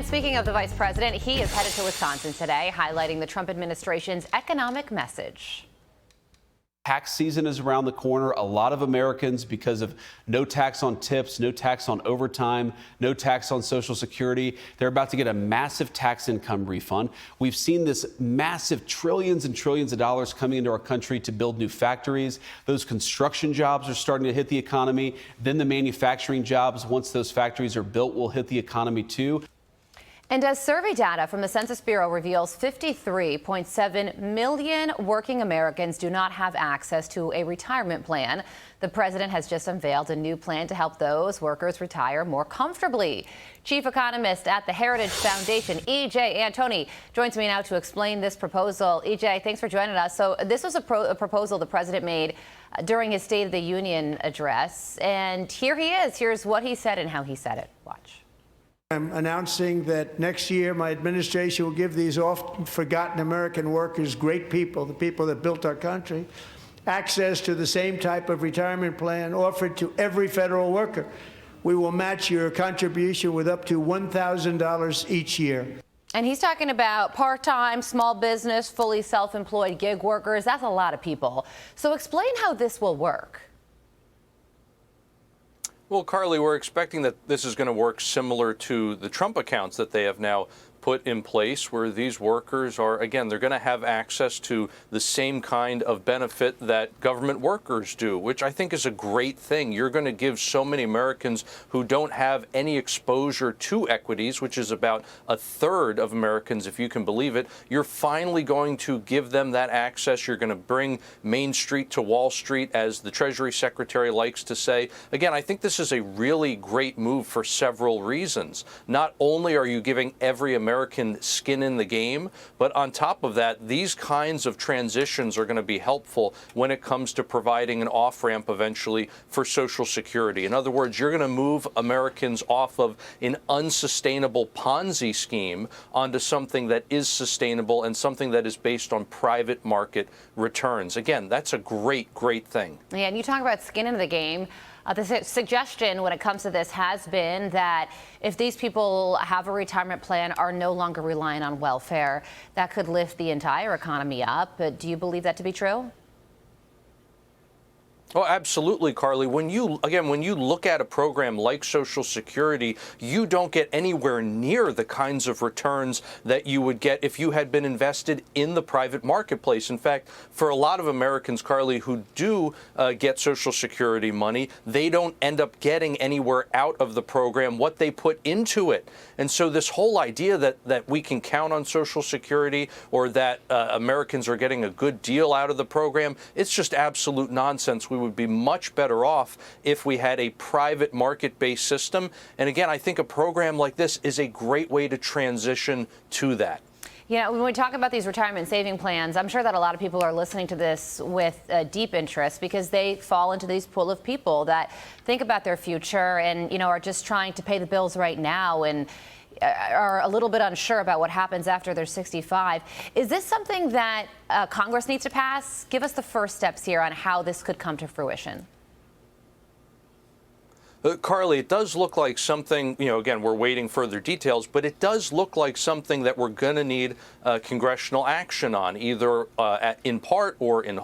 And speaking of the vice president, he is headed to Wisconsin today, highlighting the Trump administration's economic message. Tax season is around the corner. A lot of Americans, because of no tax on tips, no tax on overtime, no tax on Social Security, they're about to get a massive tax income refund. We've seen this massive trillions and trillions of dollars coming into our country to build new factories. Those construction jobs are starting to hit the economy. Then the manufacturing jobs, once those factories are built, will hit the economy too. And as survey data from the Census Bureau reveals, 53.7 million working Americans do not have access to a retirement plan. The president has just unveiled a new plan to help those workers retire more comfortably. Chief economist at the Heritage Foundation, E.J. Antoni, joins me now to explain this proposal. E.J., thanks for joining us. So this was a proposal the president made during his State of the Union address. And here he is. Here's what he said and how he said it. Watch. I'm announcing that next year my administration will give these often forgotten American workers, great people, the people that built our country, access to the same type of retirement plan offered to every federal worker. We will match your contribution with up to $1,000 each year. And he's talking about part-time, small business, fully self-employed gig workers. That's a lot of people. So explain how this will work. Well, Carly, we're expecting that this is going to work similar to the Trump accounts that they have now put in place, where these workers are, again, they're going to have access to the same kind of benefit that government workers do, which I think is a great thing. You're going to give so many Americans who don't have any exposure to equities, which is about a third of Americans, if you can believe it. You're finally going to give them that access. You're going to bring Main Street to Wall Street, as the Treasury Secretary likes to say. Again, I think this is a really great move for several reasons. Not only are you giving every American skin in the game, but on top of that, these kinds of transitions are going to be helpful when it comes to providing an off-ramp eventually for Social Security. In other words, you're going to move Americans off of an unsustainable Ponzi scheme onto something that is sustainable and something that is based on private market returns. Again, that's a great, great thing. Yeah, and you talk about skin in the game. The suggestion when it comes to this has been that if these people have a retirement plan, are no longer relying on welfare, that could lift the entire economy up. Do you believe that to be true? Oh, absolutely, Carly. When you look at a program like Social Security, you don't get anywhere near the kinds of returns that you would get if you had been invested in the private marketplace. In fact, for a lot of Americans, Carly, who do get Social Security money, they don't end up getting anywhere out of the program what they put into it. And so this whole idea that we can count on Social Security, or that Americans are getting a good deal out of the program, it's just absolute nonsense. We would be much better off if we had a private market-based system. And again, I think a program like this is a great way to transition to that. You know, when we talk about these retirement saving plans, I'm sure that a lot of people are listening to this with deep interest, because they fall into these pool of people that think about their future and, you know, are just trying to pay the bills right now and are a little bit unsure about what happens after they're 65. Is this something that Congress needs to pass? Give us the first steps here on how this could come to fruition. Carly, it does look like something, you know, again, we're waiting further details, but it does look like something that we're going to need congressional action on, either in part or in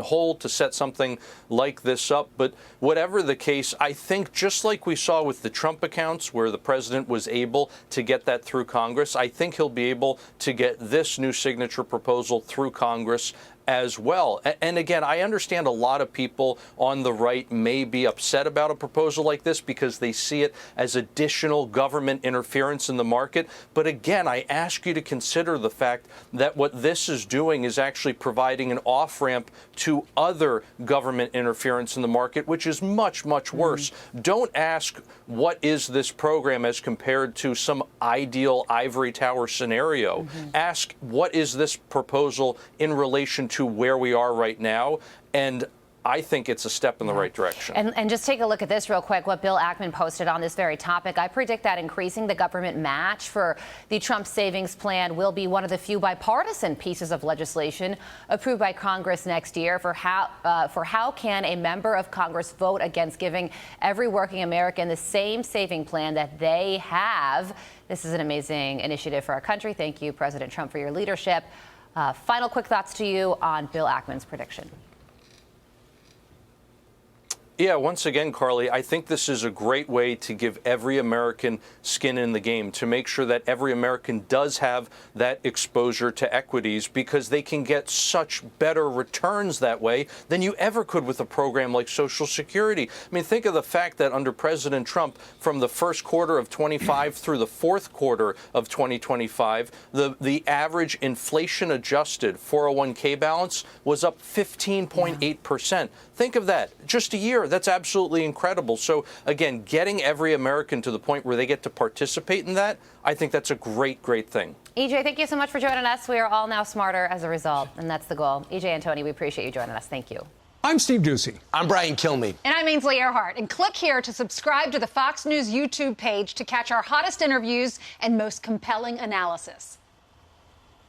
whole, to set something like this up. But whatever the case, I think just like we saw with the Trump accounts, where the president was able to get that through Congress, I think he'll be able to get this new signature proposal through Congress as well. And again, I understand a lot of people on the right may be upset about a proposal like this because they see it as additional government interference in the market. But again, I ask you to consider the fact that what this is doing is actually providing an off-ramp to other government interference in the market, which is much, much worse. Don't ask, what is this program as compared to some ideal ivory tower scenario? Ask, what is this proposal in relation to where we are right now? And I think it's a step in the right direction. And just take a look at this real quick, what Bill Ackman posted on this very topic. I predict that increasing the government match for the Trump savings plan will be one of the few bipartisan pieces of legislation approved by Congress next year. For how can a member of Congress vote against giving every working American the same saving plan that they have? This is an amazing initiative for our country. Thank you, President Trump, for your leadership. Final quick thoughts to you on Bill Ackman's prediction. Yeah, once again, Carly, I think this is a great way to give every American skin in the game, to make sure that every American does have that exposure to equities, because they can get such better returns that way than you ever could with a program like Social Security. I mean, think of the fact that under President Trump, from the first quarter of 25 through the fourth quarter of 2025, the average inflation-adjusted 401k balance was up 15.8%. Think of that, just a year. That's absolutely incredible. So, again, getting every American to the point where they get to participate in that, I think that's a great, great thing. EJ, thank you so much for joining us. We are all now smarter as a result, and that's the goal. EJ and Tony, we appreciate you joining us. Thank you. I'm Steve Doocy. I'm Brian Kilmeade. And I'm Ainsley Earhart. And click here to subscribe to the Fox News YouTube page to catch our hottest interviews and most compelling analysis.